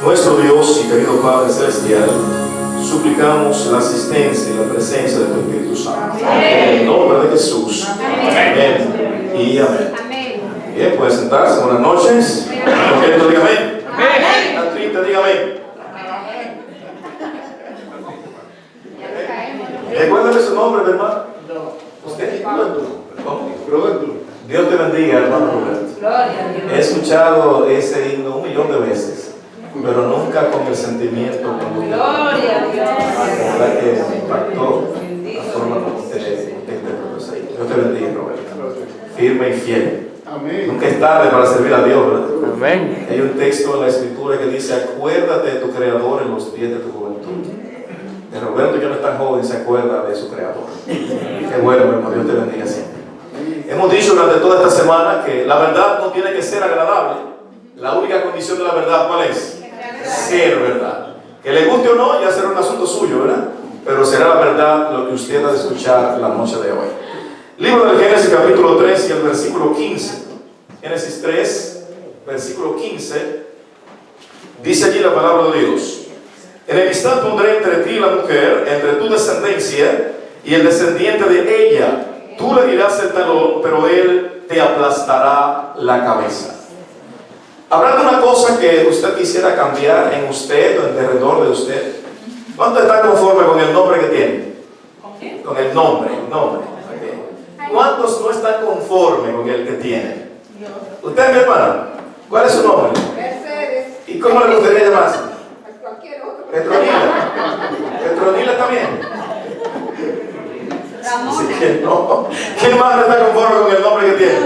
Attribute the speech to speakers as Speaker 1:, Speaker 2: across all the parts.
Speaker 1: Nuestro Dios y querido Padre Celestial, suplicamos la asistencia y la presencia de tu Espíritu Santo. En el nombre de Jesús. Amén. Y amén. Bien, pueden sentarse. Buenas noches. ¿Contento? Diga amén. ¿Está triste? Diga amén. Recuérdame su nombre, hermano. ¿Usted? Roberto. Dios te bendiga, hermano Roberto. He escuchado ese himno 1.000.000 de veces, pero nunca con el sentimiento como gloria a Dios. La verdad que me impactó la forma como usted interpretó ese himno. Dios te bendiga, Roberto. Firme y fiel. Amén. Nunca es tarde para servir a Dios, ¿verdad? Amén. Hay un texto en la Escritura que dice: acuérdate de tu Creador en los días de tu juventud. De Roberto, ya no es tan joven, se acuerda de su Creador. Qué bueno, hermano. Dios te bendiga siempre. Hemos dicho durante toda esta semana que la verdad no tiene que ser agradable. La única condición de la verdad, ¿cuál es? Ser verdad. Que le guste o no, ya será un asunto suyo, ¿verdad? Pero será la verdad lo que usted ha de escuchar la noche de hoy. Libro del Génesis, capítulo 3 y el versículo 15. Génesis 3, versículo 15. Dice allí la palabra de Dios: enemistad pondré entre ti y la mujer, entre tu descendencia y el descendiente de ella. Tú le dirás el talón, pero él te aplastará la cabeza. ¿Habrá alguna cosa que usted quisiera cambiar en usted o en derredor de usted? ¿Cuánto está conforme con el nombre que tiene? ¿Con qué? Con el nombre. Okay. ¿Cuántos no están conformes con el que tiene? ¿Usted, mi hermana? ¿Cuál es su nombre? Mercedes. ¿Y cómo le gustaría llamarse? Cualquier otro. Petronila. ¿Petronila está bien? Ramón. Sí, no. ¿Quién más no está conforme con el nombre que tiene?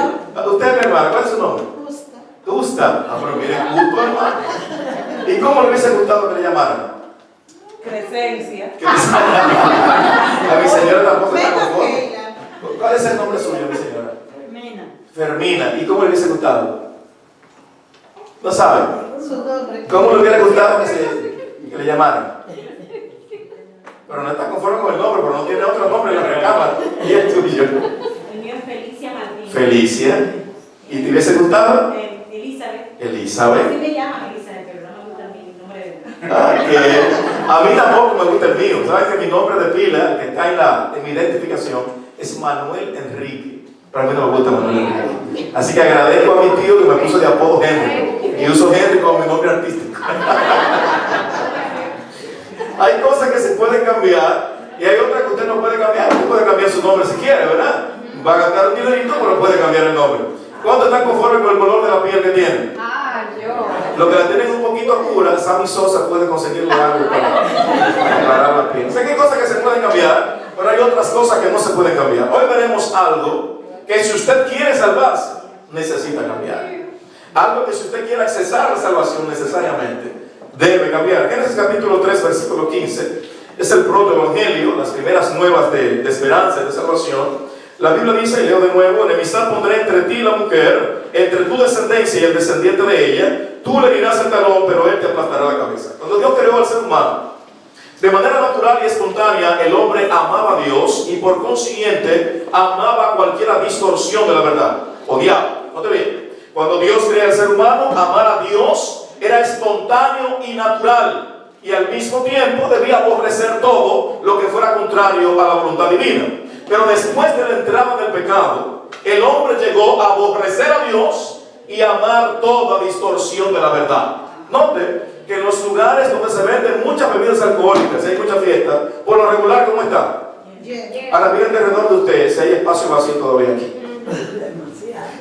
Speaker 1: Usted, mi hermana, ¿cuál es su nombre? Gusta. Ah, pero mire, gusto, hermano. ¿Y cómo le hubiese gustado que le llamaran? Presencia. A mi señora tampoco está conforme. ¿Cuál es el nombre suyo, mi señora? Fermina. Fermina. ¿Y cómo le hubiese gustado? ¿No sabe? ¿Cómo le hubiera gustado que le llamaran? Pero no está conforme con el nombre, pero no tiene otro nombre en la recámara. Y es tuyo.
Speaker 2: El mío es Felicia Martínez.
Speaker 1: Felicia. ¿Y te hubiese gustado? Elizabeth.
Speaker 2: Así me llaman Elizabeth, pero no me gusta mi nombre de...
Speaker 1: A mí tampoco me gusta el mío. ¿Sabes que mi nombre de pila, que está en mi identificación, es Manuel Enrique? Pero a mí no me gusta Manuel Enrique. Así que agradezco a mi tío que me puso de apodo Henry. Y uso Henry como mi nombre artístico. Hay cosas que se pueden cambiar y hay otras que usted no puede cambiar. Usted puede cambiar su nombre si quiere, ¿verdad? Va a gastar un dinerito, pero puede cambiar el nombre. ¿Cuánto están conformes con el color de la piel que tienen? Yo. Los que la tienen un poquito oscura, Sammy Sosa puede conseguirle algo para aclarar la piel. O sea, que hay cosas que se pueden cambiar, pero hay otras cosas que no se pueden cambiar. Hoy veremos algo que, si usted quiere salvarse, necesita cambiar. Algo que, si usted quiere accesar a la salvación, necesariamente debe cambiar. Génesis capítulo 3, versículo 15. Es el protoevangelio, las primeras nuevas de esperanza y de salvación. La Biblia dice, y leo de nuevo: enemistad pondré entre ti y la mujer, entre tu descendencia y el descendiente de ella. Tú le dirás el talón, pero él te aplastará la cabeza. Cuando Dios creó al ser humano, de manera natural y espontánea, el hombre amaba a Dios y por consiguiente amaba cualquier distorsión de la verdad. Odiaba. ¿No bien? Cuando Dios crea al ser humano, amar a Dios era espontáneo y natural, y al mismo tiempo debía aborrecer todo lo que fuera contrario a la voluntad divina. Pero después de la entrada del pecado, el hombre llegó a aborrecer a Dios y amar toda distorsión de la verdad. Note que en los lugares donde se venden muchas bebidas alcohólicas, si hay mucha fiesta, por lo regular, ¿cómo está? Ahora miren alrededor de ustedes si hay espacio vacío todavía aquí.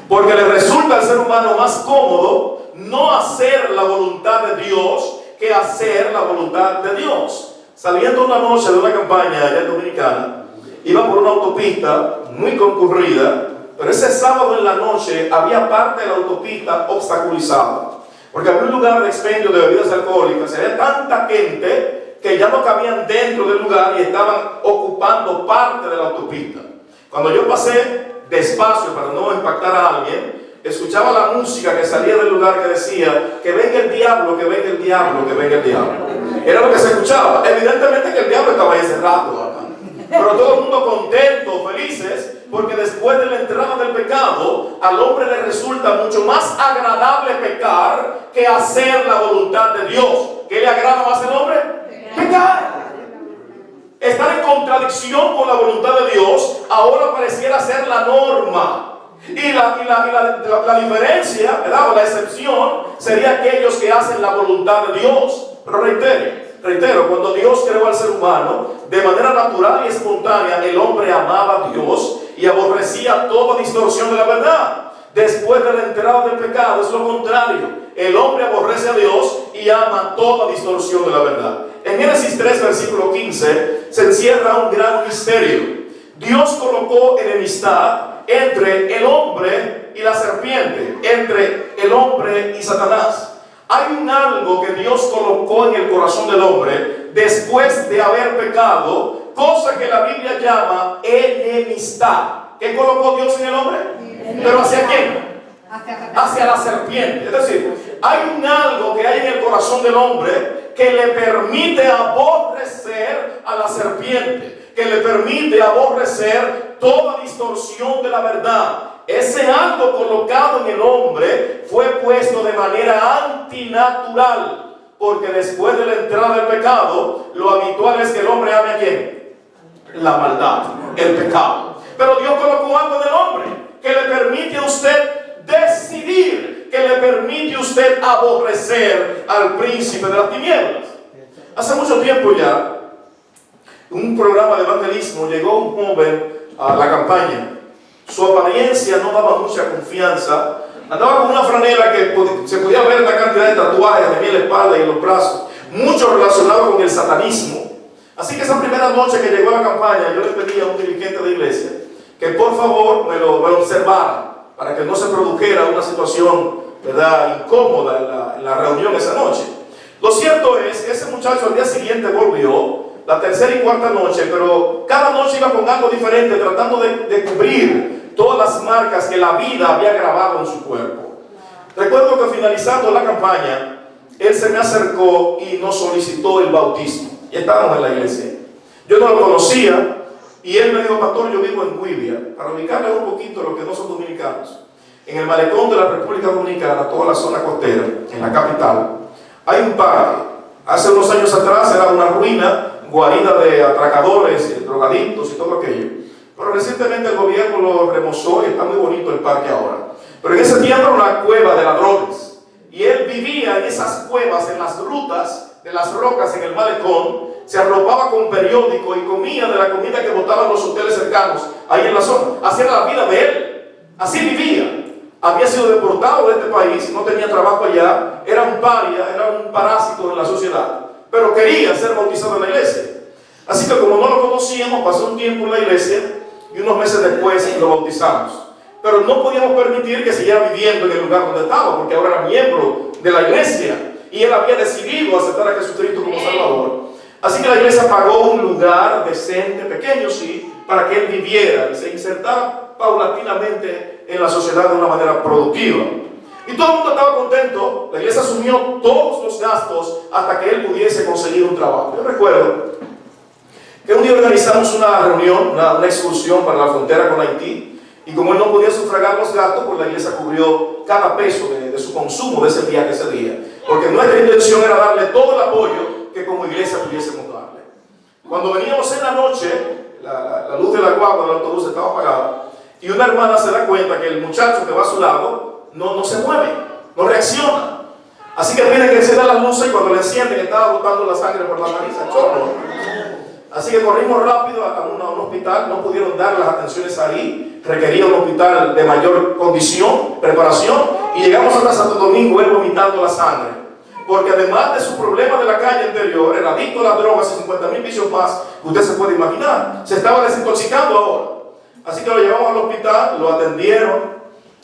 Speaker 1: Porque le resulta al ser humano más cómodo no hacer la voluntad de Dios que hacer la voluntad de Dios. Saliendo una noche de una campaña allá en Dominicana, iba por una autopista muy concurrida, pero ese sábado en la noche había parte de la autopista obstaculizada, porque había un lugar de expendio de bebidas alcohólicas. Había tanta gente que ya no cabían dentro del lugar y estaban ocupando parte de la autopista. Cuando yo pasé despacio para no impactar a alguien, escuchaba la música que salía del lugar que decía: que venga el diablo, que venga el diablo, que venga el diablo. Era lo que se escuchaba. Evidentemente que el diablo estaba ahí encerrado. Pero todo el mundo contento, felices, porque después de la entrada del pecado, al hombre le resulta mucho más agradable pecar que hacer la voluntad de Dios. ¿Qué le agrada más al hombre? Pecar. Estar en contradicción con la voluntad de Dios ahora pareciera ser la norma. Y la diferencia, ¿verdad? O la excepción sería aquellos que hacen la voluntad de Dios. Pero reitero, cuando Dios creó al ser humano, de manera natural y espontánea, el hombre amaba a Dios y aborrecía toda distorsión de la verdad. Después de la entrada del pecado es lo contrario. El hombre aborrece a Dios y ama toda distorsión de la verdad. En Génesis 3, versículo 15, se encierra un gran misterio. Dios colocó enemistad entre el hombre y la serpiente, entre el hombre y Satanás. Hay un algo que Dios colocó en el corazón del hombre después de haber pecado, cosa que la Biblia llama enemistad. ¿Qué colocó Dios en el hombre? ¿Pero hacia quién? Hacia la serpiente. Es decir, hay un algo que hay en el corazón del hombre que le permite aborrecer a la serpiente, que le permite aborrecer toda distorsión de la verdad. Ese algo colocado en el hombre fue puesto de manera antinatural, porque después de la entrada del pecado, lo habitual es que el hombre ame a quién? La maldad, el pecado. Pero Dios colocó algo en el hombre que le permite a usted decidir, que le permite a usted aborrecer al príncipe de las tinieblas. Hace mucho tiempo ya, un programa de evangelismo, llegó un joven a la campaña. Su apariencia no daba mucha confianza. Andaba con una franela que se podía ver la cantidad de tatuajes que tenía en la espalda y en los brazos, mucho relacionado con el satanismo. Así que esa primera noche que llegó a la campaña, yo le pedí a un dirigente de iglesia que por favor me lo observara, para que no se produjera una situación, ¿verdad?, incómoda en la reunión esa noche. Lo cierto es que ese muchacho al día siguiente volvió, la tercera y cuarta noche, pero cada noche iba con algo diferente, tratando de cubrir todas las marcas que la vida había grabado en su cuerpo. Recuerdo que finalizando la campaña, él se me acercó y nos solicitó el bautismo. Y estábamos en la iglesia. Yo no lo conocía. Y él me dijo: pastor, yo vivo en Guivia. Para ubicarles un poquito a los que no son dominicanos, en el malecón de la República Dominicana, toda la zona costera, en la capital, hay un parque. Hace unos años atrás era una ruina, guarida de atracadores, drogadictos y todo aquello. Pero recientemente el gobierno lo remozó y está muy bonito el parque ahora. Pero en ese tiempo era una cueva de ladrones. Y él vivía en esas cuevas, en las grutas de las rocas en el malecón. Se arropaba con periódico y comía de la comida que botaban los hoteles cercanos ahí en la zona. Así era la vida de él, así vivía. Había sido deportado de este país, no tenía trabajo allá, era un paria, era un parásito en la sociedad, pero quería ser bautizado en la iglesia. Así que como no lo conocíamos, pasó un tiempo en la iglesia y unos meses después lo bautizamos. Pero no podíamos permitir que siguiera viviendo en el lugar donde estaba, porque ahora era miembro de la iglesia y él había decidido aceptar a Jesucristo como Salvador. Así que la iglesia pagó un lugar decente, pequeño sí, para que él viviera y se insertara paulatinamente en la sociedad de una manera productiva. Y todo el mundo estaba contento. La iglesia asumió todos los gastos hasta que él pudiese conseguir un trabajo. Yo recuerdo que un día organizamos una reunión, una excursión para la frontera con Haití, y como él no podía sufragar los gastos, pues la iglesia cubrió cada peso de su consumo de ese viaje ese día. Porque nuestra intención era darle todo el apoyo que como iglesia pudiésemos darle. Cuando veníamos en la noche, la luz de la guagua del autobús estaba apagada y una hermana se da cuenta que el muchacho que va a su lado no se mueve, no reacciona. Así que pide que encienda las luces y cuando le encienden estaba botando la sangre por la nariz, chorro. Así que corrimos rápido a un hospital, no pudieron dar las atenciones ahí, requería un hospital de mayor condición, preparación, y llegamos hasta Santo Domingo él vomitando la sangre. Porque además de su problema de la calle anterior, el adicto a las drogas y 50,000 vicios más, usted se puede imaginar, se estaba desintoxicando ahora. Así que lo llevamos al hospital, lo atendieron,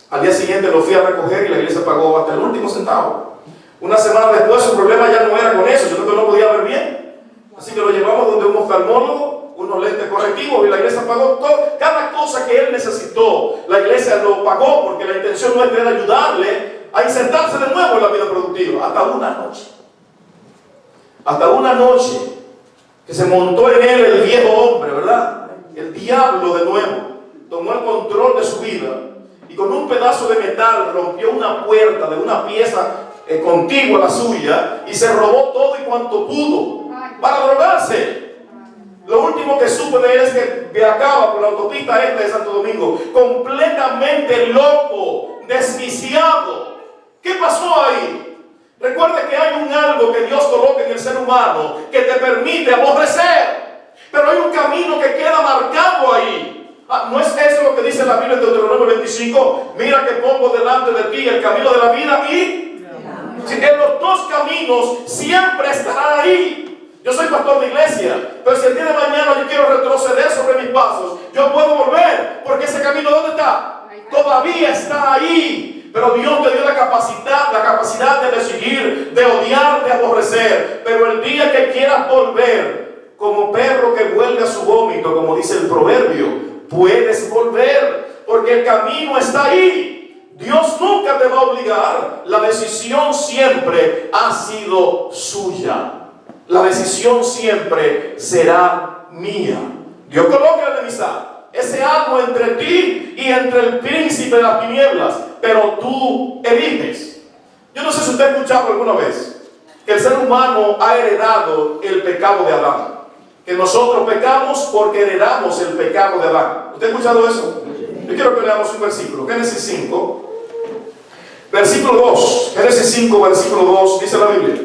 Speaker 1: al día siguiente lo fui a recoger y la iglesia pagó hasta el último centavo. Una semana después su problema ya no era con eso, sino que no podía ver bien. Así que lo llevamos donde un oftalmólogo, unos lentes correctivos, y la iglesia pagó todo, cada cosa que él necesitó. La iglesia lo pagó porque la intención nuestra era ayudarle a insertarse de nuevo en la vida productiva. Hasta una noche que se montó en él el viejo hombre, ¿verdad? el diablo de nuevo tomó el control de su vida y con un pedazo de metal rompió una puerta de una pieza contigua a la suya y se robó todo y cuanto pudo para drogarse. Lo último que supe de él es que viajaba por la autopista este de Santo Domingo completamente loco, desquiciado. ¿Qué pasó ahí? Recuerda que hay un algo que Dios coloca en el ser humano que te permite aborrecer, pero hay un camino que queda marcado ahí. ¿No es eso lo que dice la Biblia en Deuteronomio 25? Mira que pongo delante de ti el camino de la vida y en los dos caminos siempre estará ahí. Yo soy pastor de iglesia, pero si el día de mañana yo quiero retroceder sobre mis pasos, yo puedo volver, porque ese camino ¿dónde está? Todavía está ahí. Pero Dios te dio la capacidad de decidir, de odiar, de aborrecer. Pero el día que quieras volver, como perro que vuelve a su vómito, como dice el proverbio, puedes volver, porque el camino está ahí. Dios nunca te va a obligar. La decisión siempre ha sido suya. La decisión siempre será mía. Dios coloca la enemistad, ese algo entre ti y entre el príncipe de las tinieblas, pero tú eliges. Yo no sé si usted ha escuchado alguna vez que el ser humano ha heredado el pecado de Adán, que nosotros pecamos porque heredamos el pecado de Adán. ¿Usted ha escuchado eso? Yo quiero que leamos un versículo, Génesis 5, versículo 2. Génesis 5, versículo 2, dice la Biblia: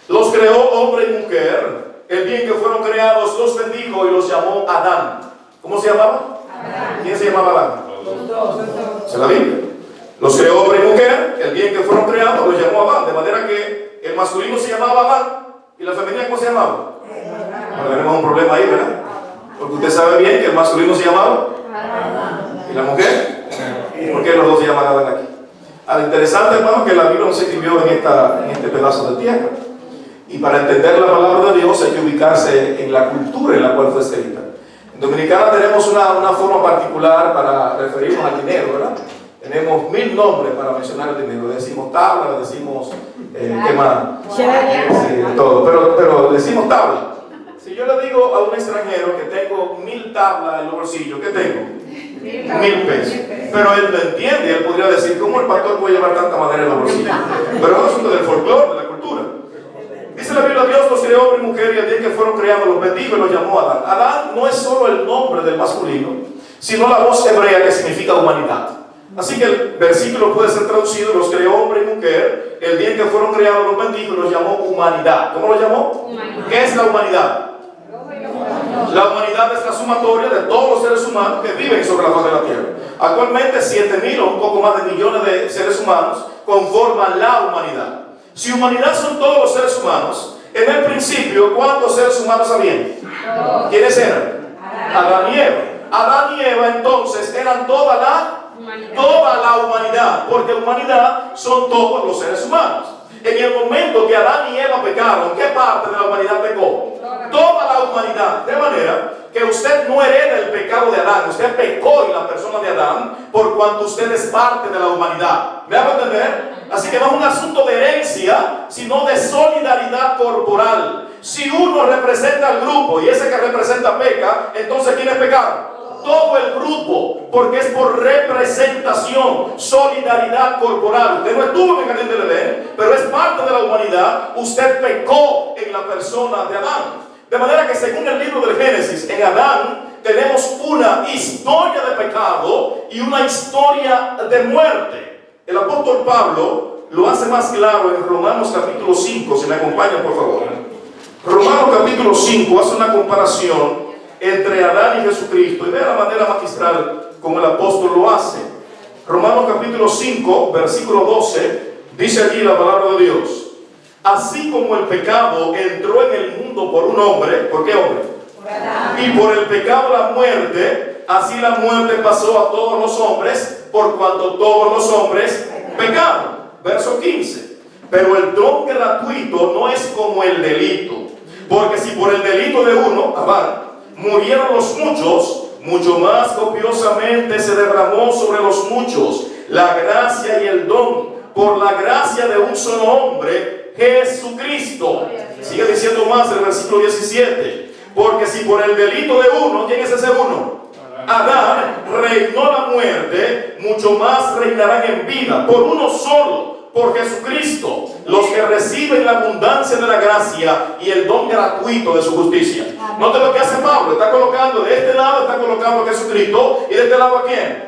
Speaker 1: los creó hombre y mujer, el día en que fueron creados los bendijo y los llamó Adán. ¿Cómo se llamaba? Adán. ¿Quién se llamaba Adán? Los dos. ¿Se la Biblia? Los creó hombre y mujer, el día en que fueron creados los llamó Adán, de manera que el masculino se llamaba Adán y la femenina ¿cómo se llamaba? Ahora tenemos un problema ahí, ¿verdad? Porque usted sabe bien que el masculino se llamaba Adán y la mujer. ¿Por qué los dos se llaman Adán aquí? Lo interesante, hermano, que la Biblia no se escribió en este pedazo de tierra. Y para entender la palabra de Dios hay que ubicarse en la cultura en la cual fue escrita. En Dominicana tenemos una forma particular para referirnos al dinero, ¿verdad? Tenemos 1000 nombres para mencionar el dinero. Decimos tabla, decimos, ¿qué más? Sí, todo, pero decimos tabla. Si yo le digo a un extranjero que tengo 1000 tablas en los bolsillos, ¿qué tengo? 1000 pesos. Pero él lo entiende, él podría decir, ¿cómo el pastor puede llevar tanta madera en los bolsillos? Pero es un asunto del folclore, de la cultura. Dice la Biblia: Dios los creó hombre y mujer, y el día que fueron creados los bendijo y los llamó Adán. Adán no es solo el nombre del masculino, sino la voz hebrea que significa humanidad. Así que el versículo puede ser traducido: los creó hombre y mujer, el día en que fueron creados los bendijo y los llamó humanidad. ¿Cómo lo llamó? Humanidad. ¿Qué es la humanidad? La humanidad es la sumatoria de todos los seres humanos que viven sobre la faz de la tierra. Actualmente 7.000 o un poco más de millones de seres humanos conforman la humanidad. Si humanidad son todos los seres humanos, en el principio, ¿cuántos seres humanos habían? ¿Quiénes eran? Adán y Eva. Adán y Eva entonces eran toda la humanidad, porque humanidad son todos los seres humanos. En el momento que Adán y Eva pecaron, ¿qué parte de la humanidad pecó? Toda la humanidad. De manera que usted no hereda el pecado de Adán, usted pecó en la persona de Adán, por cuanto usted es parte de la humanidad. ¿Me hago entender? Así que no es un asunto de herencia, sino de solidaridad corporal. Si uno representa al grupo y ese que representa peca, entonces ¿quiénes pecaron? Todo el grupo, porque es por representación, solidaridad corporal. Usted no estuvo en el jardín del Edén, pero es parte de la humanidad. Usted pecó en la persona de Adán. De manera que según el libro del Génesis, en Adán tenemos una historia de pecado y una historia de muerte. El apóstol Pablo lo hace más claro en Romanos capítulo 5, si me acompañan por favor. Romanos capítulo 5 hace una comparación entre Adán y Jesucristo y vea la manera magistral como el apóstol lo hace. Romanos capítulo 5, versículo 12, dice allí la palabra de Dios: así como el pecado entró en el mundo por un hombre, ¿por qué hombre? Por Adán. Y por el pecado la muerte, así la muerte pasó a todos los hombres, por cuanto todos los hombres pecaron. Verso 15. Pero el don gratuito no es como el delito, porque si por el delito de uno, Adán, murieron los muchos, mucho más copiosamente se derramó sobre los muchos la gracia y el don por la gracia de un solo hombre, Jesucristo. Sigue diciendo más el versículo 17: Porque si por el delito de uno, ¿quién es ese uno? Adán, reinó la muerte, mucho más reinarán en vida, por uno solo, por Jesucristo, los que reciben la abundancia de la gracia y el don gratuito de su justicia. Note lo que hace Pablo, está colocando de este lado, está colocando a Jesucristo, y de este lado ¿a quién?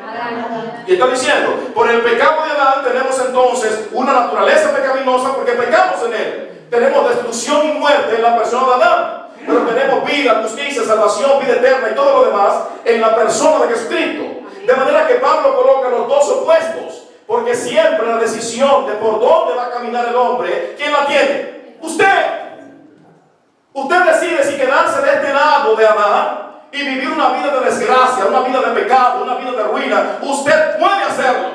Speaker 1: Y está diciendo, por el pecado de Adán tenemos entonces una naturaleza pecaminosa porque pecamos en él. Tenemos destrucción y muerte en la persona de Adán, pero tenemos vida, justicia, salvación, vida eterna y todo lo demás en la persona de Jesucristo. De manera que Pablo coloca los dos opuestos, porque siempre la decisión de por dónde va a caminar el hombre, ¿quién la tiene? Usted. Usted decide si quedarse de este lado de Adán y vivir una vida de desgracia, una vida de pecado, una vida de ruina. Usted puede hacerlo.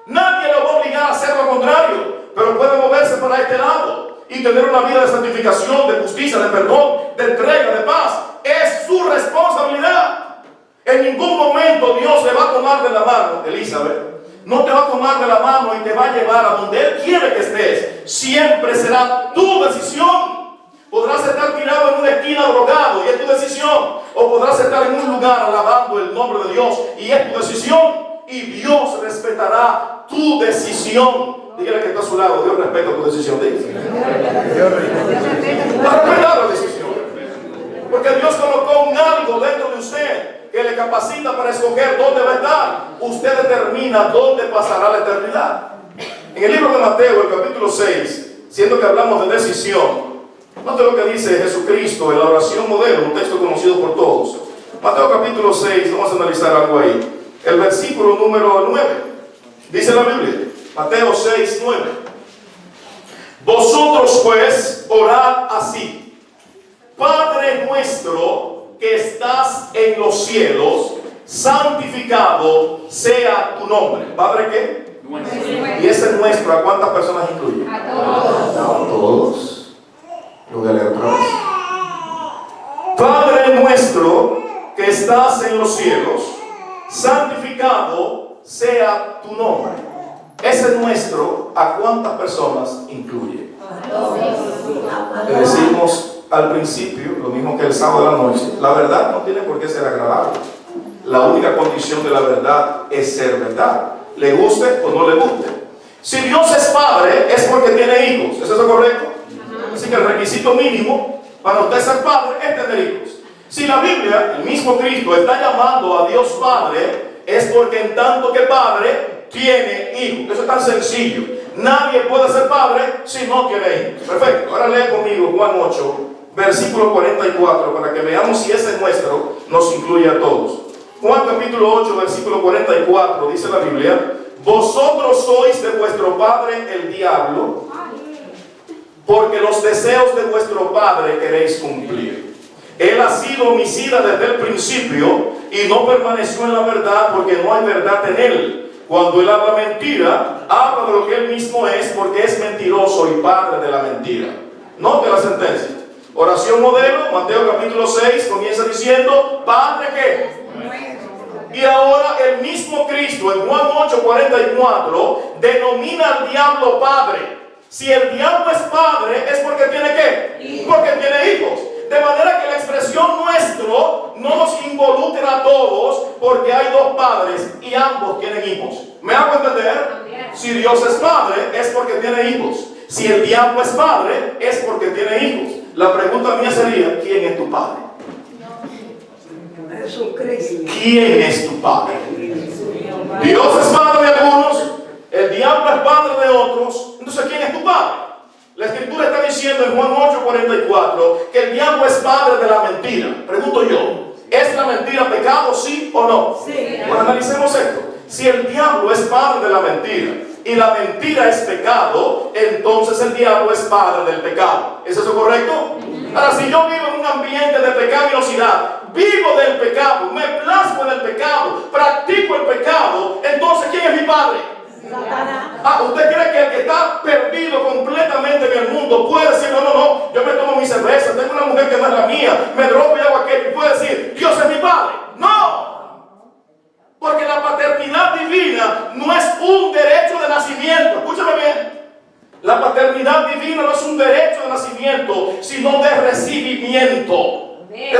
Speaker 1: Nadie lo va a obligar a hacer lo contrario, pero puede moverse para este lado y tener una vida de santificación, de justicia, de perdón, de entrega, de paz. Es su responsabilidad. En ningún momento Dios le va a tomar de la mano, Elizabeth. No te va a tomar de la mano y te va a llevar a donde Él quiere que estés. Siempre será tu decisión. Podrás estar tirado en una esquina drogado y es tu decisión. O podrás estar en un lugar alabando el nombre de Dios y es tu decisión. Y Dios respetará tu decisión. Dígale que está a su lado, Dios respeta tu decisión. Va a respetar la decisión. Porque Dios colocó un algo dentro de usted que le capacita para escoger dónde va a estar. Usted determina dónde pasará la eternidad. En el libro de Mateo, el capítulo 6, siendo que hablamos de decisión, note lo que dice Jesucristo en la oración modelo, un texto conocido por todos. Mateo capítulo 6, vamos a analizar algo ahí. El versículo número 9, dice la Biblia, Mateo 6, 9. Vosotros pues orad así: Padre nuestro que estás en los cielos, santificado sea tu nombre. ¿Padre qué? Nuestro. ¿Y ese nuestro a cuántas personas incluye?
Speaker 3: A todos.
Speaker 1: A todos. Lo voy a leer otra vez. Padre nuestro que estás en los cielos, santificado sea tu nombre. Ese nuestro a cuántas personas incluye?
Speaker 3: A todos.
Speaker 1: Le decimos al principio, lo mismo que el sábado de la noche, la verdad no tiene por qué ser agradable. La única condición de la verdad es ser verdad, le guste o no le guste. Si Dios es padre, es porque tiene hijos. ¿Es eso correcto? Así que el requisito mínimo para usted ser padre es tener hijos. Si la Biblia, el mismo Cristo, está llamando a Dios Padre, es porque en tanto que Padre tiene hijos. Eso es tan sencillo. Nadie puede ser padre si no tiene hijos. Perfecto. Ahora lee conmigo Juan 8, versículo 44, para que veamos si ese nuestro nos incluye a todos. Juan capítulo 8, versículo 44, dice la Biblia: vosotros sois de vuestro padre el diablo, porque los deseos de vuestro padre queréis cumplir. Él ha sido homicida desde el principio y no permaneció en la verdad, porque no hay verdad en él. Cuando él habla mentira, habla de lo que él mismo es, porque es mentiroso y padre de la mentira. Note la sentencia. Oración modelo, Mateo capítulo 6, comienza diciendo: Padre ¿qué? Y ahora el mismo Cristo en Juan 8:44 denomina al diablo padre. Si el diablo es padre, es porque tiene ¿qué? Porque tiene hijos. De manera que la expresión nuestro no nos involucra a todos, porque hay dos padres y ambos tienen hijos. ¿Me hago entender? Si Dios es padre, es porque tiene hijos. Si el diablo es padre, es porque tiene hijos. La pregunta mía sería: ¿quién es tu padre? ¿Quién es tu padre? Dios es padre de algunos, el diablo es padre de otros. Entonces, ¿quién es tu padre? La Escritura está diciendo en Juan 8:44 que el diablo es padre de la mentira. Pregunto yo: ¿es la mentira pecado, sí o no?
Speaker 2: Sí.
Speaker 1: Pues analicemos esto. Si el diablo es padre de la mentira y la mentira es pecado, entonces el diablo es padre del pecado. ¿Es eso correcto? Ahora, si yo vivo en un ambiente de pecaminosidad, vivo del pecado, me plazco en el pecado, practico el pecado, entonces ¿quién es mi padre? ¿Usted cree que el que está perdido completamente en el mundo puede decir: no, yo me tomo mi cerveza, tengo una mujer que no es la mía, me drogo y hago aquello, y puede decir: Dios es mi padre? No, porque la paternidad divina no es un derecho de nacimiento. Escúchame bien. La paternidad divina no es un derecho de nacimiento, sino de recibimiento. Es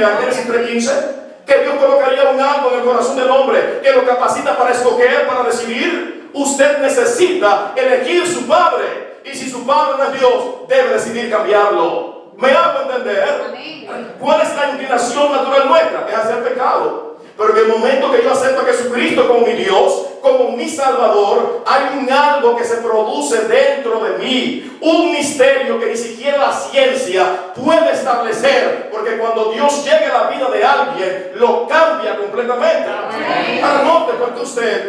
Speaker 1: Biblia en Génesis 3:15? Que Dios colocaría un algo en el corazón del hombre que lo capacita para escoger, para decidir. Usted necesita elegir su padre. Y si su padre no es Dios, debe decidir cambiarlo. ¿Me hago entender? ¿Cuál es la inclinación natural nuestra? Es hacer pecado. Pero en el momento que yo acepto a Jesucristo como mi Dios, como mi Salvador, hay un algo que se produce dentro de mí, un misterio que ni siquiera la ciencia puede establecer, porque cuando Dios llega a la vida de alguien, lo cambia completamente. Ahora note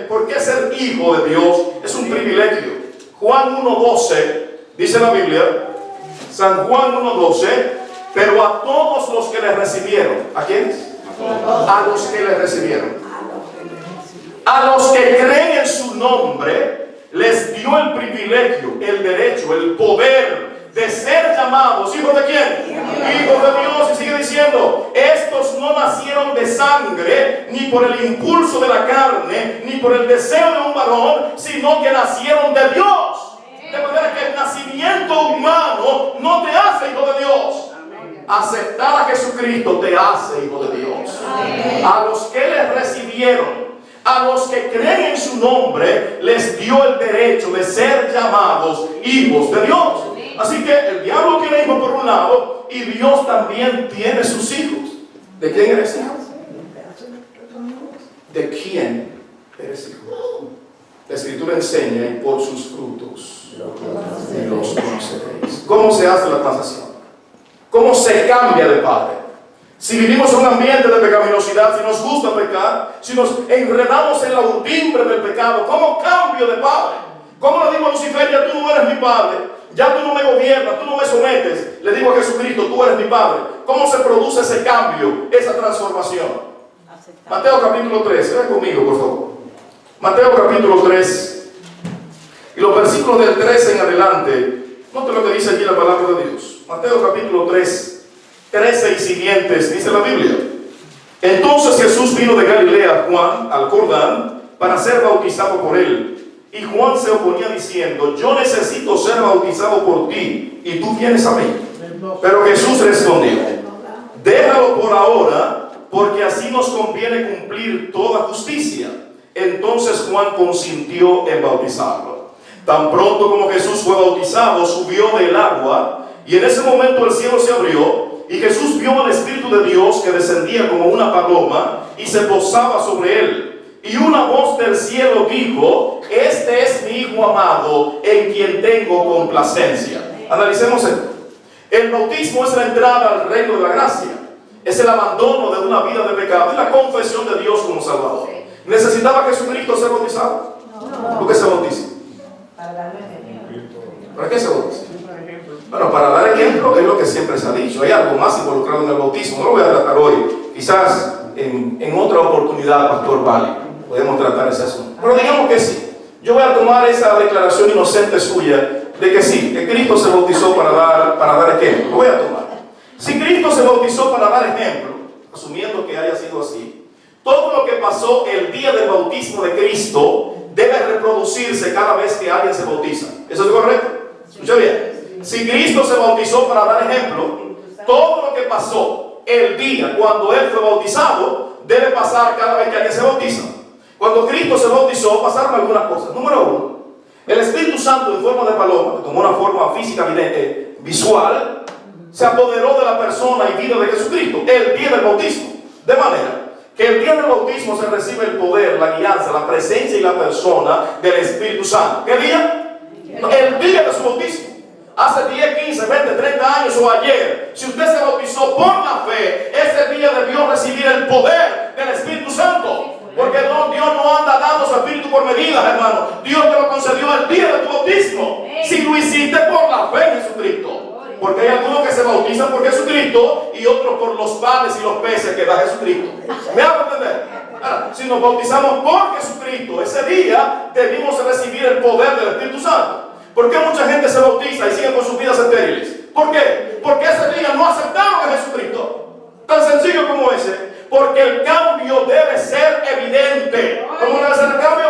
Speaker 1: por qué ser hijo de Dios es un privilegio. Juan 1:12 dice la Biblia, San Juan 1:12, pero a todos los que le recibieron, ¿a quiénes? A los que le recibieron. A los que creen en su nombre, les dio el privilegio, el derecho, el poder de ser llamados, ¿hijos de quién? Hijos de Dios. Y sigue diciendo, estos no nacieron de sangre, ni por el impulso de la carne, ni por el deseo de un varón, sino que nacieron de Dios. De manera que el nacimiento humano no te hace hijo de Dios. Aceptar a Jesucristo te hace hijo de Dios. A los que le recibieron, a los que creen en su nombre, les dio el derecho de ser llamados hijos de Dios. Así que el diablo tiene hijos por un lado y Dios también tiene sus hijos. ¿De quién eres hijo? ¿De quién eres hijo? La Escritura enseña, y por sus frutos los conoceréis. ¿Cómo se hace la transición? ¿Cómo se cambia de padre? Si vivimos en un ambiente de pecaminosidad, si nos gusta pecar, si nos enredamos en la urdimbre del pecado, ¿cómo cambio de padre? ¿Cómo le digo a Lucifer, ya tú no eres mi padre, ya tú no me gobiernas, tú no me sometes? Le digo a Jesucristo, tú eres mi padre. ¿Cómo se produce ese cambio, esa transformación? Mateo capítulo 3, ven conmigo por favor. Mateo capítulo 3, y los versículos del 13 en adelante. Note lo que dice aquí la palabra de Dios. Mateo capítulo 3, 13 y siguientes, dice la Biblia. Entonces Jesús vino de Galilea a Juan, al Jordán, para ser bautizado por él. Y Juan se oponía diciendo, yo necesito ser bautizado por ti, y tú vienes a mí. Pero Jesús respondió, déjalo por ahora, porque así nos conviene cumplir toda justicia. Entonces Juan consintió en bautizarlo. Tan pronto como Jesús fue bautizado, subió del agua, y en ese momento el cielo se abrió, y Jesús vio al Espíritu de Dios que descendía como una paloma y se posaba sobre él. Y una voz del cielo dijo, este es mi Hijo amado, en quien tengo complacencia. Analicemos esto. El bautismo es la entrada al reino de la gracia. Es el abandono de una vida de pecado y la confesión de Dios como Salvador. ¿Necesitaba Jesucristo ser bautizado? ¿Por qué se bautiza? ¿Para qué se bautiza? Bueno, para dar ejemplo es lo que siempre se ha dicho. Hay algo más involucrado en el bautismo. No lo voy a tratar hoy. Quizás en otra oportunidad, Pastor Vale, podemos tratar ese asunto. Pero digamos que sí. Yo voy a tomar esa declaración inocente suya de que sí, que Cristo se bautizó para dar ejemplo. Lo voy a tomar. Si Cristo se bautizó para dar ejemplo, asumiendo que haya sido así, todo lo que pasó el día del bautismo de Cristo debe reproducirse cada vez que alguien se bautiza. ¿Eso es correcto? Escucha bien. Si Cristo se bautizó para dar ejemplo, todo lo que pasó el día cuando Él fue bautizado debe pasar cada vez que alguien se bautiza. Cuando Cristo se bautizó pasaron algunas cosas. Número uno, el Espíritu Santo en forma de paloma, que tomó una forma física visual, se apoderó de la persona y vida de Jesucristo el día del bautismo. De manera que el día del bautismo se recibe el poder, la guianza, la presencia y la persona del Espíritu Santo. ¿Qué día? El día de su bautismo. Hace 10, 15, 20, 30 años o ayer, si usted se bautizó por la fe, ese día debió recibir el poder del Espíritu Santo. Porque Dios no anda dando su Espíritu por medidas, hermano. Dios te lo concedió el día de tu bautismo. Si lo hiciste por la fe en Jesucristo. Porque hay algunos que se bautizan por Jesucristo y otros por los panes y los peces que da Jesucristo. ¿Me hago entender? Ahora, si nos bautizamos por Jesucristo, ese día debimos recibir el poder del Espíritu Santo. ¿Por qué mucha gente se bautiza y sigue con sus vidas estériles? ¿Por qué? Porque ese día no aceptaron a Jesucristo. Tan sencillo como ese. Porque el cambio debe ser evidente. ¿Cómo debe ser el cambio?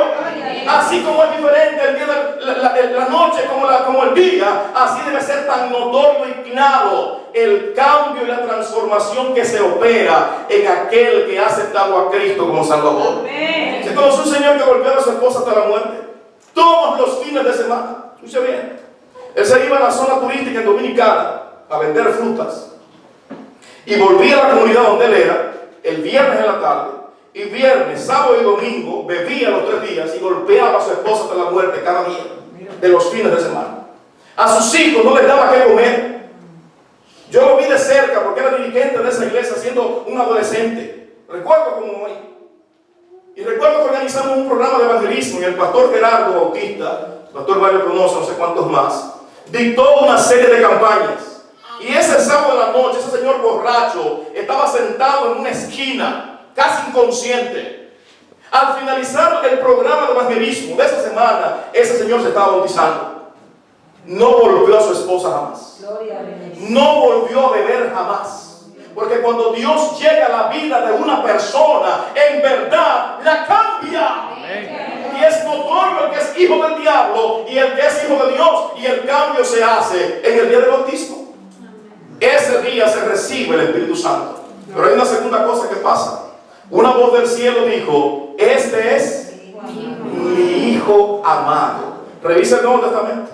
Speaker 1: Así como es diferente el día la noche como el día, así debe ser tan notorio y claro el cambio y la transformación que se opera en aquel que ha aceptado a Cristo como Salvador. Se conoció un señor que golpeaba a su esposa hasta la muerte todos los fines de semana. Escuche bien, él se iba a la zona turística en Dominicana a vender frutas y volvía a la comunidad donde él era el viernes en la tarde, y viernes, sábado y domingo bebía los 3 días y golpeaba a su esposa hasta la muerte cada día de los fines de semana. A sus hijos no les daba qué comer. Yo lo vi de cerca porque era dirigente de esa iglesia siendo un adolescente. Recuerdo como hoy. Y recuerdo que organizamos un programa de evangelismo y el pastor Gerardo Bautista, el pastor Mario conoce, no sé cuántos más, dictó una serie de campañas. Y ese sábado de la noche, ese señor borracho estaba sentado en una esquina, casi inconsciente. Al finalizar el programa de evangelismo de esa semana, ese señor se estaba bautizando. No volvió a su esposa jamás. No volvió a beber jamás. Porque cuando Dios llega a la vida de una persona, en verdad la cambia. Y es notorio el que es hijo del diablo y el que es hijo de Dios. Y el cambio se hace en el día del bautismo. Ese día se recibe el Espíritu Santo. Pero hay una segunda cosa que pasa. Una voz del cielo dijo: este es mi Hijo amado. Revisa el Nuevo Testamento.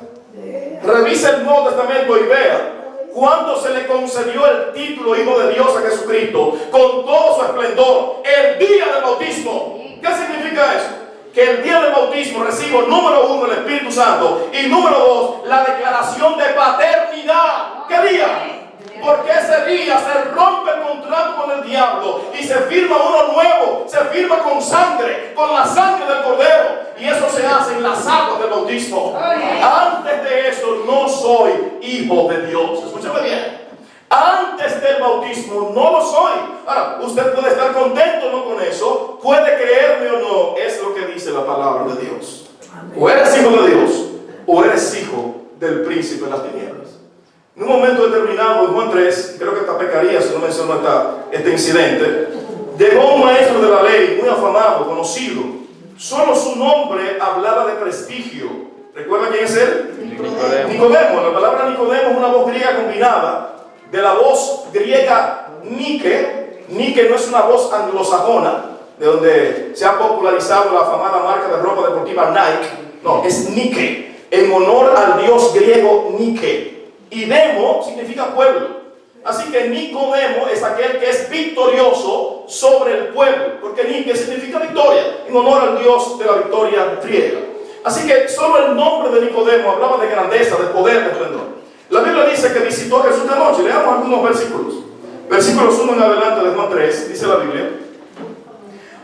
Speaker 1: Revisa el Nuevo Testamento y vea cuando se le concedió el título Hijo de Dios a Jesucristo con todo su esplendor, el día del bautismo. ¿Qué significa eso? Que el día del bautismo recibo, número 1, el Espíritu Santo, y número 2, la declaración de paternidad. ¿Qué día? Porque ese día se rompe el contrato con el diablo y se firma uno nuevo, se firma con sangre, con la sangre del Cordero, y eso se hace en las aguas del bautismo. Antes de eso no soy hijo de Dios. Escúchame bien. Antes del bautismo no lo soy. Ahora, usted puede estar contento o no con eso, puede creerme o no, es lo que dice la palabra de Dios. O eres hijo de Dios, o eres hijo del príncipe de las tinieblas. En un momento determinado, en Juan 3, creo que hasta pecaría si no menciono este incidente, llegó un maestro de la ley, muy afamado, conocido. Solo su nombre hablaba de prestigio. ¿Recuerda quién es él? Nicodemo. La palabra Nicodemo es una voz griega combinada de la voz griega Nike. Nike no es una voz anglosajona, de donde se ha popularizado la afamada marca de ropa deportiva Nike. No, es Nike, en honor al dios griego Nike. Y demo significa pueblo. Así que Nicodemo es aquel que es victorioso sobre el pueblo, porque Nike significa victoria, en honor al dios de la victoria griega. Así que solo el nombre de Nicodemo hablaba de grandeza, de poder, de esplendor. La Biblia dice que visitó a Jesús de noche. Leamos algunos versículos. Versículos 1 en adelante de Juan 3, dice la Biblia: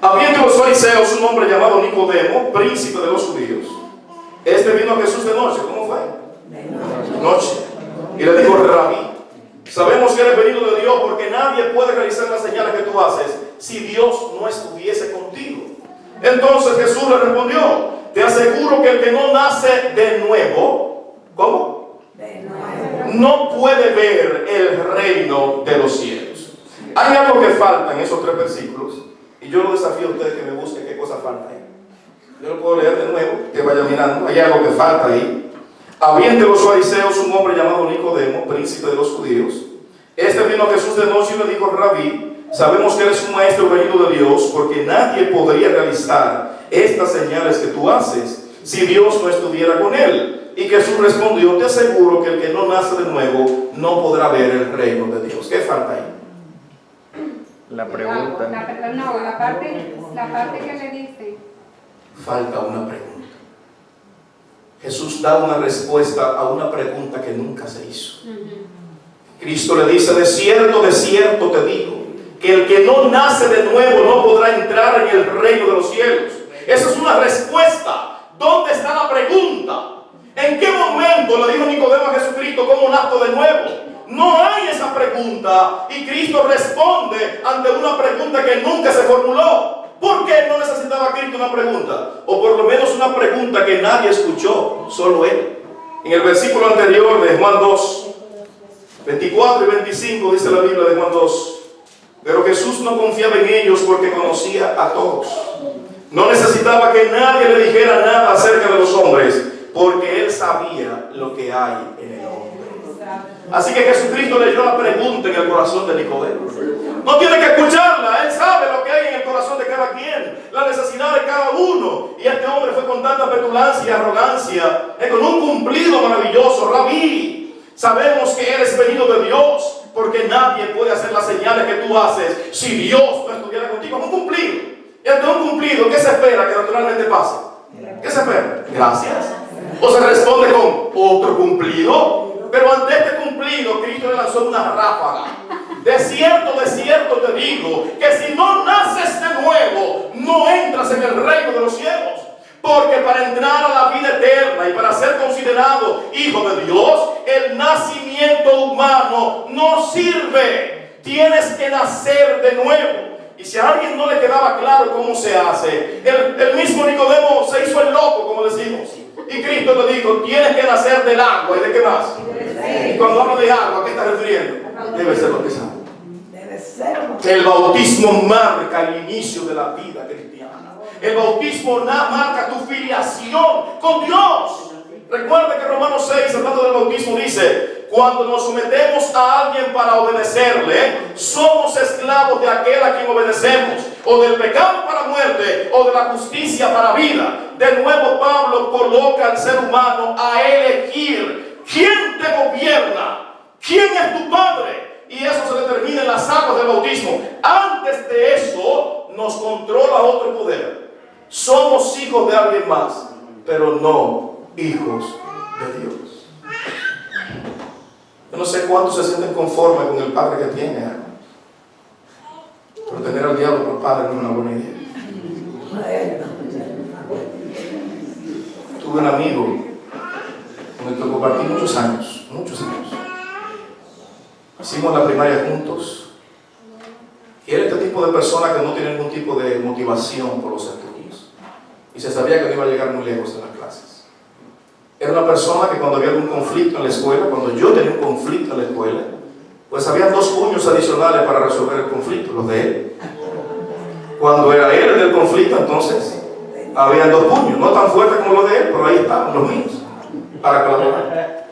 Speaker 1: había entre los fariseos un hombre llamado Nicodemo, príncipe de los judíos. Este vino a Jesús de noche. ¿Cómo fue? De noche. Y le dijo: Rabí, sabemos que eres venido de Dios, porque nadie puede realizar las señales que tú haces si Dios no estuviese contigo. Entonces Jesús le respondió: te aseguro que el que no nace de nuevo, ¿cómo? De nuevo, no puede ver el reino de los cielos. Hay algo que falta en esos 3 versículos, y yo lo desafío a ustedes que me busquen qué cosa falta ahí. Yo lo puedo leer de nuevo, que vaya mirando. Hay algo que falta ahí. Había entre los fariseos un hombre llamado Nicodemo, príncipe de los judíos. Este vino a Jesús de noche y le dijo: Rabí, sabemos que eres un maestro venido de Dios, porque nadie podría realizar estas señales que tú haces si Dios no estuviera con él. Y Jesús respondió: te aseguro que el que no nace de nuevo no podrá ver el reino de Dios. ¿Qué falta ahí?
Speaker 4: La pregunta.
Speaker 5: La parte que le dice.
Speaker 1: Falta una pregunta. Jesús da una respuesta a una pregunta que nunca se hizo. Cristo le dice: de cierto te digo, que el que no nace de nuevo no podrá entrar en el reino de los cielos. Esa es una respuesta. ¿Dónde está la pregunta? ¿En qué momento le dijo Nicodemo a Jesucristo: ¿cómo nazco de nuevo? No hay esa pregunta, y Cristo responde ante una pregunta que nunca se formuló. ¿Por qué no necesitaba Cristo una pregunta? O por lo menos una pregunta que nadie escuchó, solo Él. En el versículo anterior de Juan 2, 24 y 25 dice la Biblia de Juan 2: pero Jesús no confiaba en ellos porque conocía a todos. No necesitaba que nadie le dijera nada acerca de los hombres, porque él sabía lo que hay en el hombre. Así que Jesucristo leyó la pregunta en el corazón de Nicodemo. No tiene que escucharla, él sabe lo que hay en el corazón de cada quien, la necesidad de cada uno. Y este hombre fue con tanta petulancia y arrogancia, con un cumplido maravilloso. Rabí, sabemos que eres venido de Dios, porque nadie puede hacer las señales que tú haces si Dios no estuviera contigo. Es un cumplido. Y ante un cumplido, ¿qué se espera que naturalmente pase? ¿Qué se espera? Gracias. O se responde con otro cumplido. Pero ante este cumplido, Cristo le lanzó una ráfaga. De cierto te digo, que si no naces de nuevo, no entras en el reino de los cielos. Porque para entrar a la vida eterna y para ser considerado hijo de Dios, el nacimiento humano no sirve. Tienes que nacer de nuevo. Y si a alguien no le quedaba claro cómo se hace, el mismo Nicodemo se hizo el loco, como decimos. Y Cristo le dijo, tienes que nacer del agua. ¿Y de qué más? Y cuando hablo de agua, ¿a qué está refiriendo? Debe ser bautizado. El bautismo marca el inicio de la vida cristiana. El bautismo marca tu filiación con Dios. Recuerda que Romanos 6, hablando del bautismo, dice: cuando nos sometemos a alguien para obedecerle, somos esclavos de aquel a quien obedecemos, o del pecado para muerte, o de la justicia para vida. De nuevo Pablo coloca al ser humano a elegir quién te gobierna, quién es tu padre, y eso se determina en las aguas del bautismo. Antes de eso nos controla otro poder. Somos hijos de alguien más, pero no hijos de Dios. Yo no sé cuántos se sienten conformes con el padre que tienen, hermano. Pero tener al diablo por padre no es una buena idea. Tuve un amigo con el que compartí muchos años. Hicimos la primaria juntos. Y era este tipo de persona que no tiene ningún tipo de motivación por los estudios. Y se sabía que no iba a llegar muy lejos en las clases. Era una persona que cuando había algún conflicto en la escuela, cuando yo tenía un conflicto en la escuela, pues había 2 puños adicionales para resolver el conflicto, los de él. Cuando era él el del conflicto, entonces había 2 puños, no tan fuertes como los de él, pero ahí estaban los míos, para colaborar.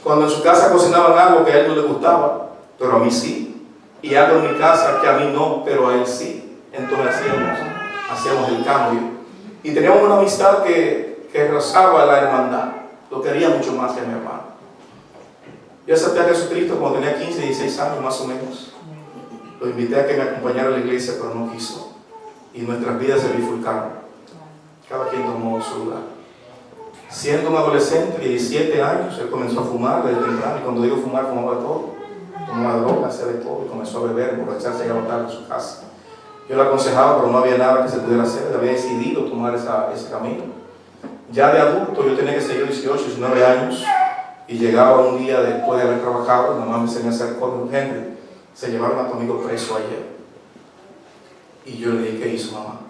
Speaker 1: Cuando en su casa cocinaban algo que a él no le gustaba, pero a mí sí, y algo en mi casa que a mí no, pero a él sí, entonces hacíamos el cambio. Y teníamos una amistad que rozaba la hermandad. Lo quería mucho más que a mi hermano. Yo acepté a Jesucristo cuando tenía 15, 16 años más o menos. Lo invité a que me acompañara a la iglesia, pero no quiso. Y nuestras vidas se bifurcaron. Cada quien tomó su lugar. Siendo un adolescente de 17 años, él comenzó a fumar desde temprano. Y cuando digo fumar, fumaba todo. Tomaba droga, hacía de todo. Y comenzó a beber, emborracharse y a botar de su casa. Yo le aconsejaba, pero no había nada que se pudiera hacer. Él había decidido tomar ese camino. Ya de adulto, yo tenía que ser 18, 19 años. Y llegaba un día después de haber trabajado, mi mamá se me acercó y me dijo: Henry, se llevaron a tu amigo preso ayer. Y yo le dije: ¿qué hizo, mamá?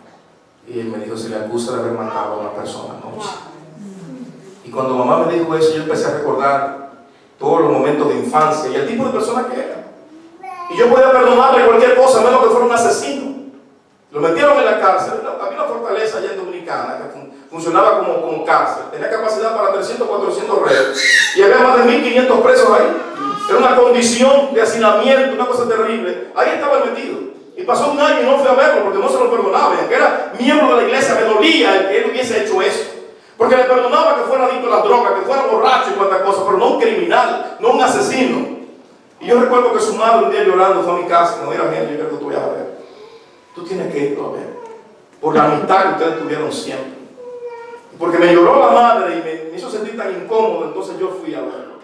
Speaker 1: Y él me dijo: se le acusa de haber matado a una persona anoche. Y cuando mamá me dijo eso, yo empecé a recordar todos los momentos de infancia y el tipo de persona que era. Y yo podía perdonarle cualquier cosa, menos que fuera un asesino. Lo metieron en la cárcel. Había una fortaleza allá en Dominicana que funcionaba como cárcel. Tenía capacidad para 300, 400 reos. Y había más de 1500 presos ahí. Era una condición de hacinamiento, una cosa terrible. Ahí estaba él metido. Y pasó un año y no fui a verlo porque no se lo perdonaba. Que era miembro de la iglesia, me dolía el que él hubiese hecho eso. Porque le perdonaba que fuera adicto a las drogas, que fuera borracho y cuantas cosas, pero no un criminal, no un asesino. Y yo recuerdo que su madre un día llorando fue a mi casa. No era gente, yo creo que tú vayas a ver. Tú tienes que irlo a ver. Por la amistad que ustedes tuvieron siempre. Porque me lloró la madre y me hizo sentir tan incómodo, entonces yo fui a verlo.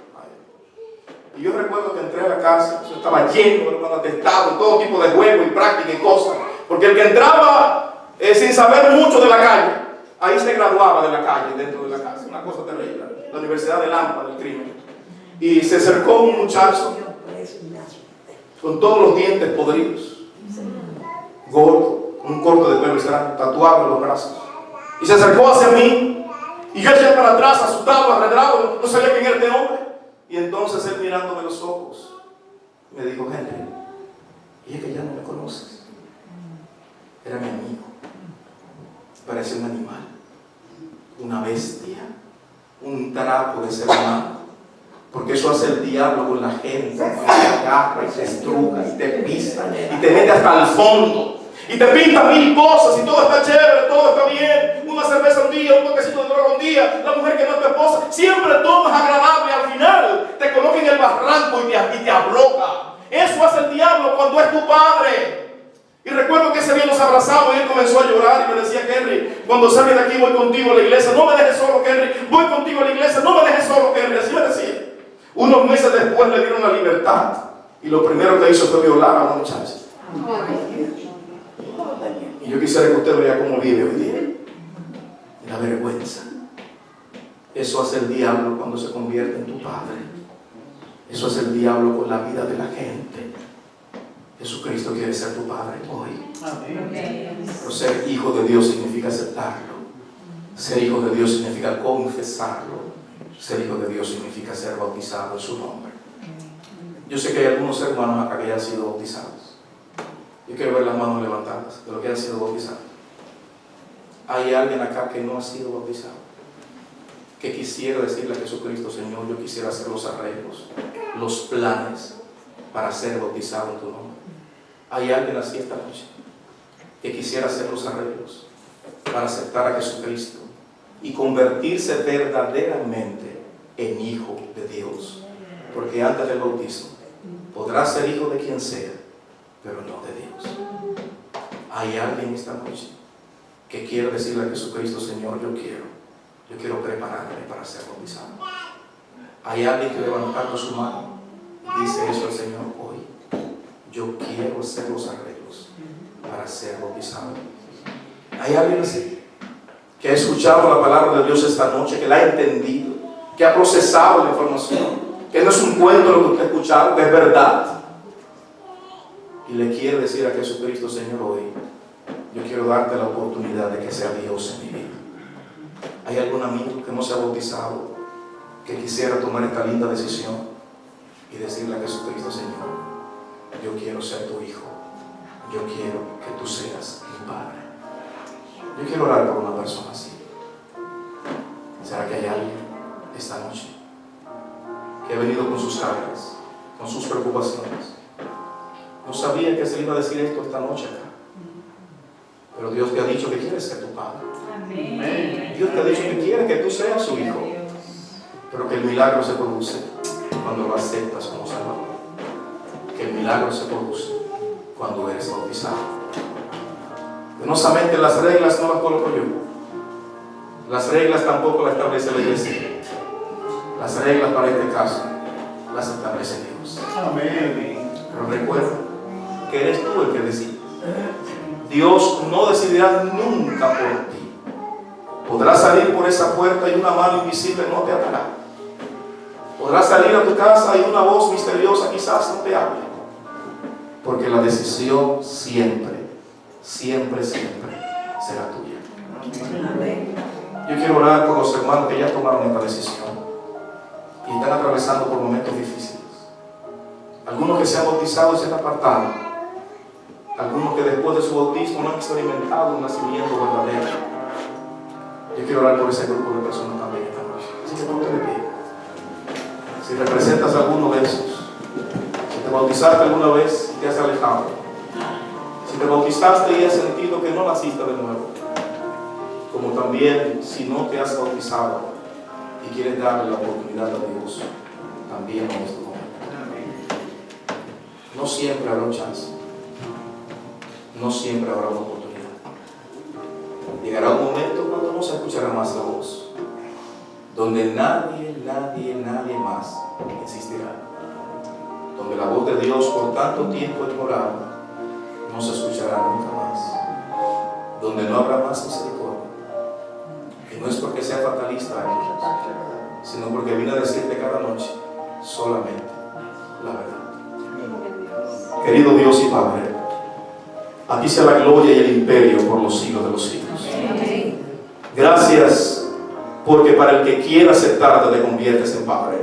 Speaker 1: Y yo recuerdo que entré a la casa, eso estaba lleno, hermano, atestado, todo tipo de juego y práctica y cosas. Porque el que entraba sin saber mucho de la calle, ahí se graduaba de la calle, dentro de la casa. Una cosa terrible. La Universidad de Lampa del crimen. Y se acercó un muchacho con todos los dientes podridos, gordo, con un corte de pelo extraño, tatuado en los brazos. Y se acercó hacia mí, y yo eché para atrás, asustado, arredrado, no sabía quién era este hombre. Y entonces él, mirándome los ojos, me dijo: Henry, y es que ya no me conoces. Era mi amigo. hace un animal, una bestia, un trapo de ser humano. Porque eso hace el diablo con la gente, te agarra y te estruja y te pisa y te mete hasta el fondo y te pinta mil cosas y todo está chévere, todo está bien, una cerveza un día, un toquecito de droga un día, la mujer que no es tu esposa, siempre todo es agradable, al final te coloca en el barranco y te abroca. Eso hace el diablo cuando es tu padre. Y recuerdo que ese día nos abrazamos y él comenzó a llorar y me decía: Henry, cuando salga de aquí voy contigo a la iglesia, no me dejes solo, Henry, voy contigo a la iglesia, no me dejes solo, Henry, así me decía. Unos meses después le dieron la libertad y lo primero que hizo fue violar a una muchacha. Y yo quisiera que usted vea cómo vive hoy día. La vergüenza. Eso hace el diablo cuando se convierte en tu padre. Eso hace el diablo con la vida de la gente. Jesucristo quiere ser tu padre hoy. Pero ser hijo de Dios significa aceptarlo. Ser hijo de Dios significa confesarlo. Ser hijo de Dios significa ser bautizado en su nombre. Yo sé que hay algunos hermanos acá que ya han sido bautizados. Yo quiero ver las manos levantadas de los que han sido bautizados. Hay alguien acá que no ha sido bautizado, que quisiera decirle a Jesucristo: Señor, yo quisiera hacer los arreglos, los planes para ser bautizado en tu nombre. Hay alguien así esta noche que quisiera hacer los arreglos para aceptar a Jesucristo y convertirse verdaderamente en hijo de Dios. Porque antes del bautismo podrás ser hijo de quien sea, pero no de Dios. Hay alguien esta noche que quiere decirle a Jesucristo: Señor, yo quiero prepararme para ser bautizado. Hay alguien que levantando su mano dice eso al Señor hoy: yo quiero hacer los arreglos para ser bautizado. Hay alguien así que ha escuchado la palabra de Dios esta noche, que la ha entendido, que ha procesado la información, que no es un cuento lo que usted ha escuchado, que es verdad, y le quiere decir a Jesucristo: Señor, hoy yo quiero darte la oportunidad de que sea Dios en mi vida. ¿Hay algún amigo que no se ha bautizado, que quisiera tomar esta linda decisión y decirle a Jesucristo: Señor, yo quiero ser tu hijo, yo quiero que tú seas mi Padre? Yo quiero orar por una persona así. ¿Será que hay alguien esta noche que ha venido con sus cargas, con sus preocupaciones? No sabía que se le iba a decir esto esta noche acá, pero Dios te ha dicho que quiere ser tu Padre.
Speaker 2: Amén.
Speaker 1: Dios te ha dicho que quiere que tú seas su hijo, pero que el milagro se produce cuando lo aceptas como Salvador. Que el milagro se produce cuando eres bautizado. Penosamente las reglas no las coloco yo. Las reglas tampoco las establece la iglesia. Las reglas para este caso las establece Dios.
Speaker 3: Amén.
Speaker 1: Pero recuerda que eres tú el que decide. Dios no decidirá nunca por ti. Podrás salir por esa puerta y una mano invisible no te atará. Podrás salir a tu casa y una voz misteriosa quizás no te hable. Porque la decisión siempre será tuya.
Speaker 3: Amén.
Speaker 1: Yo quiero orar por los hermanos que ya tomaron esta decisión y están atravesando por momentos difíciles. Algunos que se han bautizado y se han apartado. Algunos que después de su bautismo no han experimentado un nacimiento verdadero. Yo quiero orar por ese grupo de personas también esta noche. Así que ponte de pie. Si representas a alguno de esos, si te bautizaste alguna vez y te has alejado, si te bautizaste y has sentido que no naciste de nuevo, como también si no te has bautizado y quieres darle la oportunidad a Dios, también en este momento. No siempre habrá un chance, no siempre habrá una oportunidad. Llegará un momento cuando no se escuchará más la voz, donde nadie más existirá, donde la voz de Dios por tanto tiempo ignorada no se escuchará nunca más, donde no habrá más misericordia. Y no es porque sea fatalista, sino porque vine a decirte cada noche solamente la verdad. Querido Dios y Padre, a ti sea la gloria y el imperio por los siglos de los siglos. Gracias porque para el que quiera aceptarte te conviertes en Padre.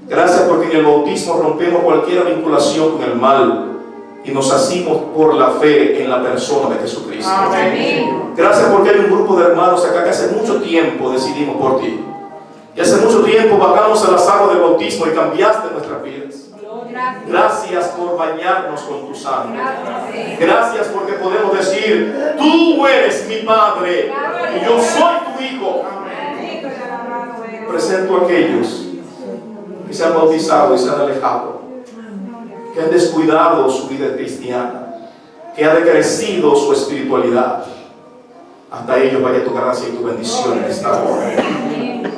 Speaker 1: Gracias porque en el bautismo rompemos cualquier vinculación con el mal y nos asimos por la fe en la persona de Jesucristo.
Speaker 5: Amén.
Speaker 1: Gracias porque hay un grupo de hermanos acá que hace mucho tiempo decidimos por ti. Y hace mucho tiempo bajamos a las aguas del bautismo y cambiaste nuestras vidas.
Speaker 5: Gracias.
Speaker 1: Gracias por bañarnos con tu sangre.
Speaker 5: Gracias.
Speaker 1: Gracias porque podemos decir, tú eres mi Padre y yo soy tu Hijo.
Speaker 5: Bendito y alabado eres.
Speaker 1: Presento a aquellos que se han bautizado y se han alejado, que han descuidado su vida cristiana, que ha decrecido su espiritualidad. Hasta ellos vaya tu gracia y tu bendición en esta hora.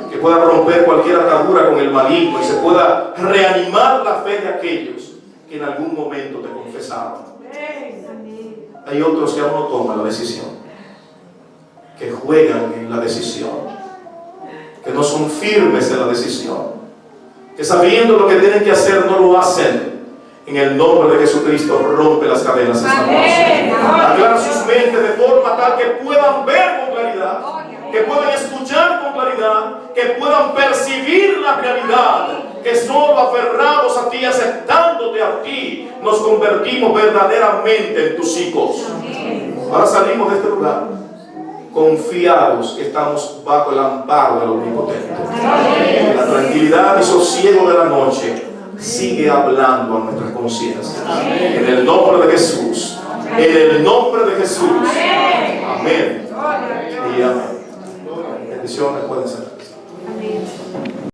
Speaker 1: Que pueda romper cualquier atadura con el maligno y se pueda reanimar la fe de aquellos que en algún momento te confesaron. Hay otros que aún no toman la decisión, que juegan en la decisión, que no son firmes en la decisión, que sabiendo lo que tienen que hacer no lo hacen. En el nombre de Jesucristo rompe las cadenas esta noche. Aclara sus mentes de forma tal que puedan ver con claridad, que puedan escuchar con claridad, que puedan percibir la realidad, que solo aferrados a ti, aceptándote a ti, nos convertimos verdaderamente en tus hijos. Ahora salimos de este lugar confiados que estamos bajo el amparo del Omnipotente. La tranquilidad y sosiego de la noche sigue hablando a nuestras conciencias. En el nombre de Jesús. En el nombre de Jesús. Amén. Y amén. Bendiciones pueden ser.